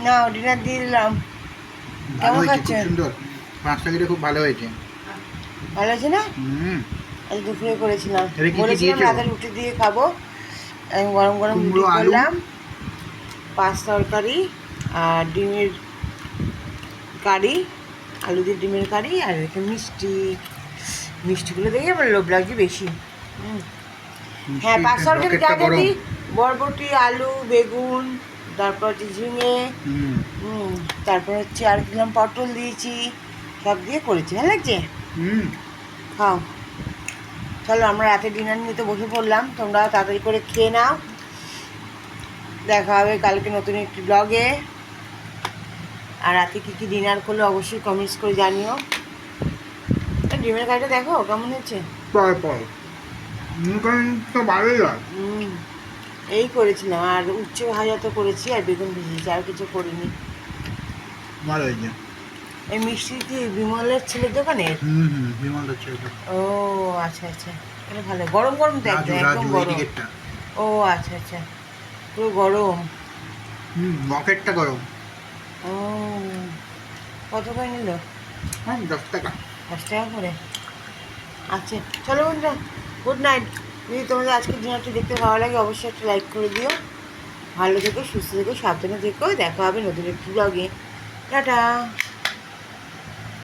না ডিনার দিয়ে দিলাম। ভালো কেমন হয়েছে, খুব খাচ্ছেন? সুন্দর। মাছটা কেটে খুব ভালো হয়েছে। ভালো আছে না? হুম। আজ দুপুরে করেছিলাম, এটা কি কি বলেছিলাম দিয়েছো? রাতে রুটি দিয়ে খাবো। আমি গরম গরম রুটি কুমড়ো, আলু। করলাম, পাঁচ তরকারি আর ডিমের কারি, আলু দিয়ে ডিমের কারি, আর এখানে মিষ্টি। মিষ্টিগুলো দেখে আমার লোভ লাগছে বেশি। হুম। হ্যাঁ, পাঁচ মিষ্টির তরকারি যা রকেটটা যা গরম। দিই, বরবটি, আলু, বেগুন, তারপর হচ্ছে ঝিঙে, হুম। তারপর হচ্ছে আর দিলাম পটল দিয়েছি, সব দিয়ে করেছি, ভালো লাগছে। হুম। খাও, চলো আমরা রাতে ডিনার নিতে বসে পড়লাম, তোমরা তাড়াতাড়ি করে খেয়ে নাও। দেখা হবে কালকে নতুন একটি ব্লগে। আর রাতে কী কী ডিনার করলে অবশ্যই কমেন্টস করে জানিও। ডিমের কারিটা দেখো কেমন হয়েছে। পর পর তো ভালোই হয়। এই করেছিলাম, আর উচ্ছে ভাজা তো করেছি, আর বেগুন ভেজেছি, আর কিছু করিনি। ভালো হয়েছে। এই মিষ্টি কি বিমলের ছেলের দোকানের? হুম হুম, বিমল হচ্ছে এটা। ও আচ্ছা আচ্ছা, এটা ভালো, গরম গরম তো রাজু একদম একদম রাজু এই গরম। দিকেরটা। ও আচ্ছা আচ্ছা, পুরো গরম। হুম, রকেটটা গরম। ও কত করে নিল? হ্যাঁ, 10 টাকা। 10 টাকা করে। আচ্ছা, চলো বন্ধুরা, গুড নাইট। যদি তোমাদের আজকের ডিনারটি দেখতে ভালো লাগে অবশ্যই একটা লাইক করে দিও। ভালো থেকো, সুস্থ থেকো, সাবধানে থেকো, দেখা হবে নতুন একটি ব্লগে। টাটা।